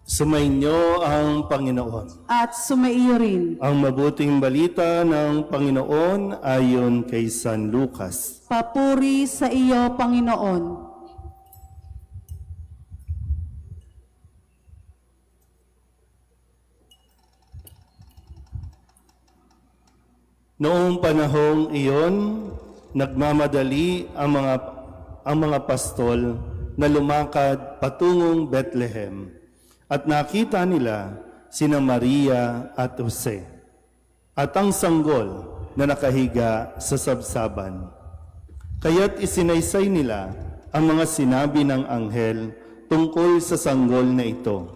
Sumainyo ang Panginoon. At sumaiyo rin. Ang mabuting balita ng Panginoon ayon kay San Lucas. Papuri sa iyo, Panginoon. Noong panahong iyon, nagmamadali ang mga pastol na lumakad patungong Bethlehem. At nakita nila sina Maria at Jose at ang sanggol na nakahiga sa sabsaban. Kaya't isinaysay nila ang mga sinabi ng anghel tungkol sa sanggol na ito.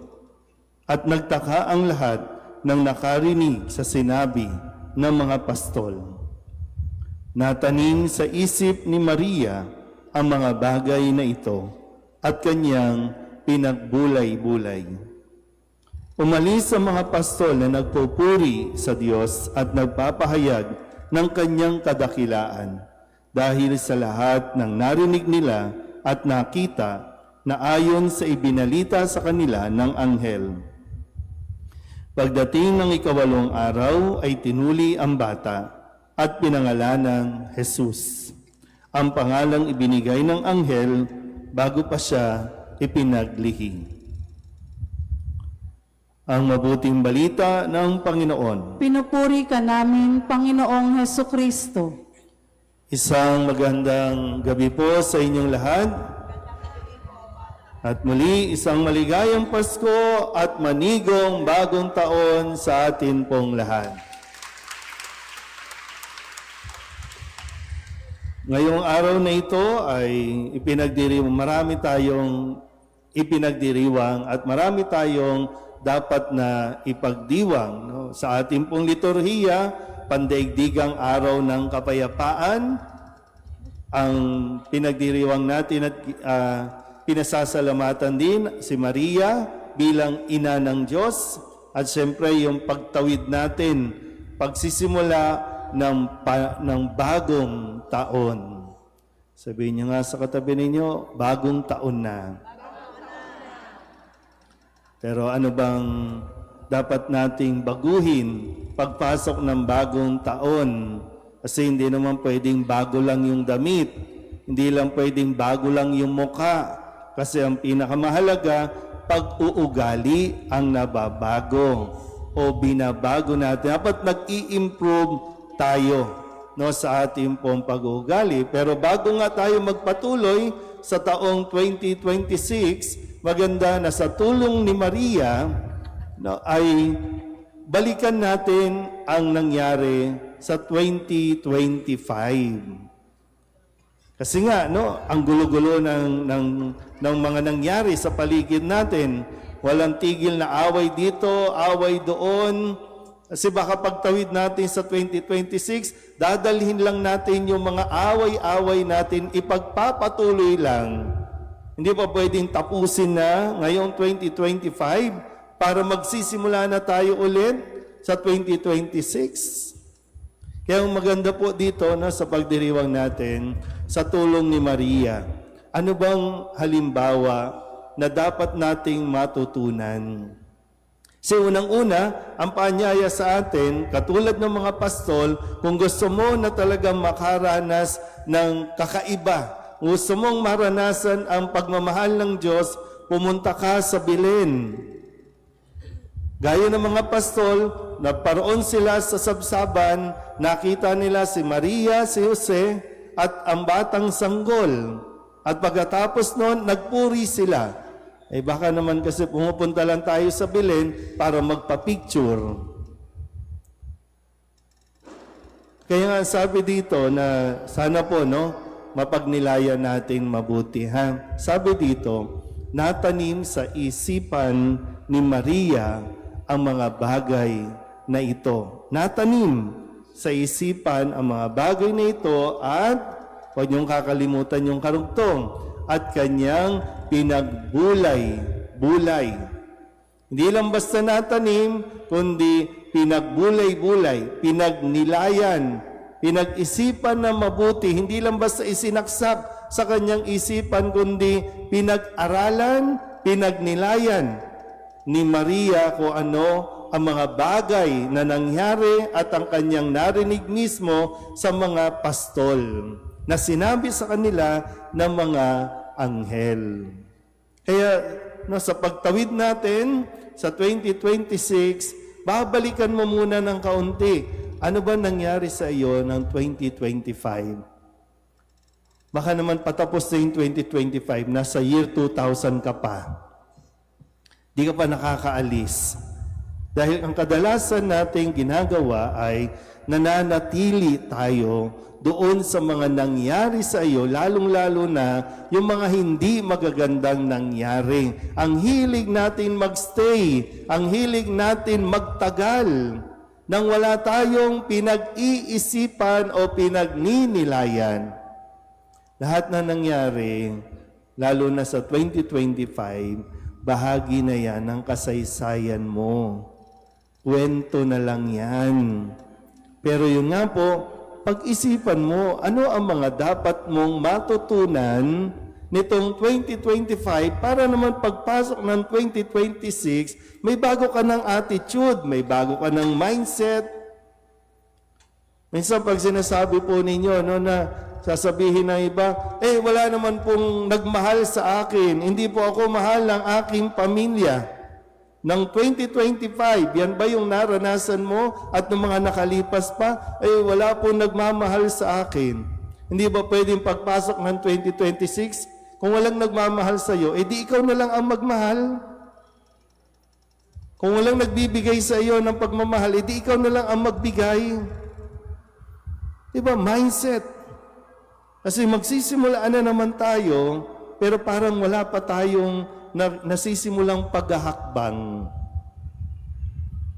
At nagtaka ang lahat ng nakarinig sa sinabi ng mga pastol. Natanim sa isip ni Maria ang mga bagay na ito at kanyang pinagbulay-bulay. Umalis ang mga pastol na nagpupuri sa Diyos at nagpapahayag ng kanyang kadakilaan dahil sa lahat ng narinig nila at nakita na ayon sa ibinalita sa kanila ng anghel. Pagdating ng 8 araw ay tinuli ang bata at pinangalanang Jesus, ang pangalang ibinigay ng anghel bago pa siya ipinaglihi. Ang mabuting balita ng Panginoon. Pinupuri ka namin, Panginoong Hesukristo. Isang magandang gabi po sa inyong lahat. At muli, isang maligayang Pasko at manigong bagong taon sa atin pong lahat. Ngayong araw na ito ay marami tayong ipinagdiriwang at marami tayong dapat na ipagdiwang. No? Sa ating pong liturhiya, pandaigdigang araw ng kapayapaan, ang pinagdiriwang natin at pinasasalamatan din si Maria bilang ina ng Diyos at siyempre yung pagtawid natin, pagsisimula ng bagong taon. Sabihin niyo nga sa katabi ninyo, bagong taon na. Pero ano bang dapat nating baguhin pagpasok ng bagong taon? Kasi hindi naman pwedeng bago lang yung damit, hindi lang pwedeng bago lang yung mukha. Kasi ang pinakamahalaga, pag-uugali ang nababago o binabago natin. Dapat nag-i-improve tayo sa ating pong pag-uugali. Pero bago nga tayo magpatuloy sa taong 2026, maganda na sa tulong ni Maria ay balikan natin ang nangyari sa 2025. Kasi nga, ang gulo-gulo ng mga nangyari sa paligid natin. Walang tigil na away dito, away doon. Kasi baka pagtawid natin sa 2026, dadalhin lang natin yung mga away-away natin, ipagpapatuloy lang. Hindi pa pwedeng tapusin na ngayong 2025 para magsisimula na tayo ulit sa 2026. Kaya ang maganda po dito sa pagdiriwang natin sa tulong ni Maria. Ano bang halimbawa na dapat nating matutunan? Kasi unang-una, ang paanyaya sa atin, katulad ng mga pastol, kung gusto mo na talagang makaranas ng kakaiba, gusto mong maranasan ang pagmamahal ng Diyos, pumunta ka sa Belen. Gaya ng mga pastol, naparoon sila sa sabsaban, nakita nila si Maria, si Jose, at ang batang sanggol. At pagkatapos noon, nagpuri sila. Baka naman kasi pumupunta lang tayo sa Belen para magpa-picture. Kaya nga sabi dito na sana po, mapagnilayan natin mabuti. Sabi dito, natanim sa isipan ni Maria ang mga bagay na ito. Natanim sa isipan ang mga bagay na ito at huwag niyong kakalimutan yung karugtong at kanyang pinagbulay-bulay. Hindi lang basta natanim, kundi pinagbulay-bulay, pinagnilayan, pinag-isipan na mabuti, hindi lang basta isinaksak sa kanyang isipan, kundi pinag-aralan, pinagnilayan ni Maria kung ano ang mga bagay na nangyari at ang kanyang narinig mismo sa mga pastol na sinabi sa kanila ng mga anghel. Kaya sa pagtawid natin sa 2026, babalikan mo muna ng kaunti. Ano ba nangyari sa iyo ng 2025? Baka naman patapos na yung 2025, nasa year 2000 ka pa. Di ka pa nakakaalis. Dahil ang kadalasan nating ginagawa ay nananatili tayo doon sa mga nangyari sa iyo, lalong-lalo na yung mga hindi magagandang nangyari. Ang hilig natin magstay, ang hilig natin magtagal, nang wala tayong pinag-iisipan o pinagninilayan. Lahat na nangyari, lalo na sa 2025, bahagi na yan ng kasaysayan mo. Kwento na lang yan. Pero yun nga po, pag-isipan mo, ano ang mga dapat mong matutunan nitong 2025 para naman pagpasok ng 2026, may bago ka ng attitude, may bago ka ng mindset. Minsan pag sinasabi po ninyo na sasabihin ng iba, wala naman pong nagmahal sa akin. Hindi po ako mahal ng aking pamilya. Ng 2025, yan ba yung naranasan mo? At ng mga nakalipas pa, wala pong nagmamahal sa akin. Hindi ba pwedeng pagpasok ng 2026, kung walang nagmamahal sa iyo, di ikaw na lang ang magmahal? Kung walang nagbibigay sa iyo ng pagmamahal, di ikaw na lang ang magbigay. Diba? Mindset. Kasi magsisimulaan na naman tayo, pero parang wala pa tayong nasisimulang paghahakbang.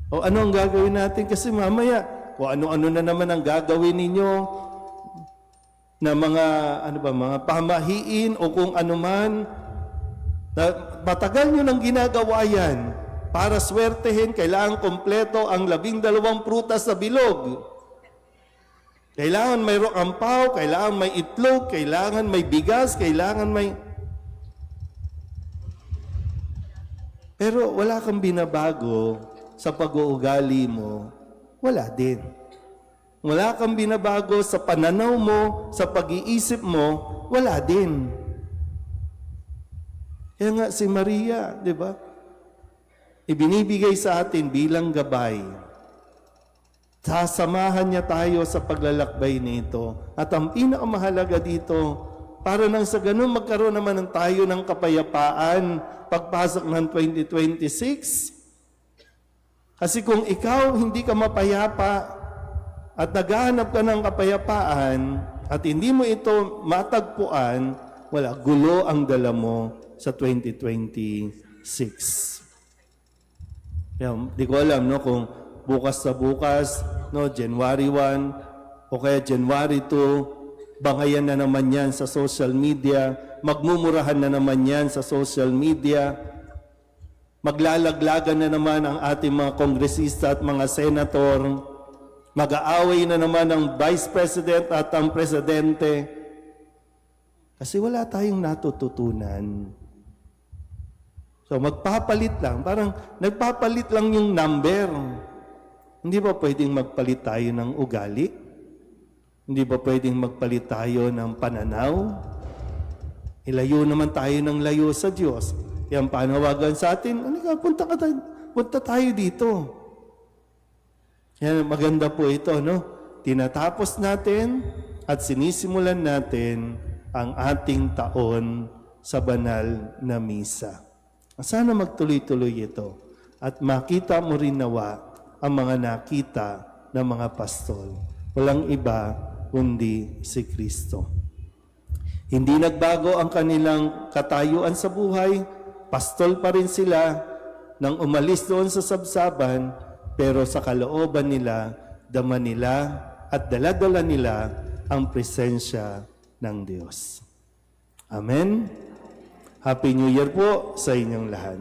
O ano ang gagawin natin? Kasi mamaya, kung ano-ano na naman ang gagawin ninyo na mga, mga pamahiin o kung ano man, na matagal nyo nang ginagawa yan. Para swertehin, kailangan kompleto ang 12 prutas sa bilog. Kailangan may ampaw, kailangan may itlog, kailangan may bigas, kailangan may... Pero wala kang binabago sa pag-uugali mo, wala din. Wala kang binabago sa pananaw mo, sa pag-iisip mo, wala din. Kaya nga si Maria, di ba? Ibinibigay sa atin bilang gabay. Sasamahan niya tayo sa paglalakbay nito. At ang pinakamahalaga dito, para nang sa ganun magkaroon naman ng tayo ng kapayapaan pagpasok ng 2026. Kasi kung ikaw hindi ka mapayapa at naghahanap ka ng kapayapaan at hindi mo ito matagpuan, wala, gulo ang dala mo sa 2026. Di ko alam kung bukas sa bukas, January 1 o kaya January 2, bangayan na naman yan sa social media, magmumurahan na naman yan sa social media, maglalaglagan na naman ang ating mga kongresista at mga senator, mag-aaway na naman ang vice president at ang presidente. Kasi wala tayong natututunan. So magpapalit lang, parang nagpapalit lang yung number. Hindi ba pwedeng magpalit tayo ng ugali? Hindi ba pwedeng magpalit tayo ng pananaw? Ilayo naman tayo ng layo sa Diyos. Yan panawagan sa atin, punta tayo dito. Yan, maganda po ito, Tinatapos natin at sinisimulan natin ang ating taon sa banal na misa. Sana magtuloy-tuloy ito at makita mo rin nawa ang mga nakita ng mga pastol. Walang iba kundi si Kristo. Hindi nagbago ang kanilang katayuan sa buhay. Pastol pa rin sila nang umalis doon sa sabsaban, pero sa kalooban nila, dama nila at daladala nila ang presensya ng Diyos. Amen. Happy New Year po sa inyong lahat.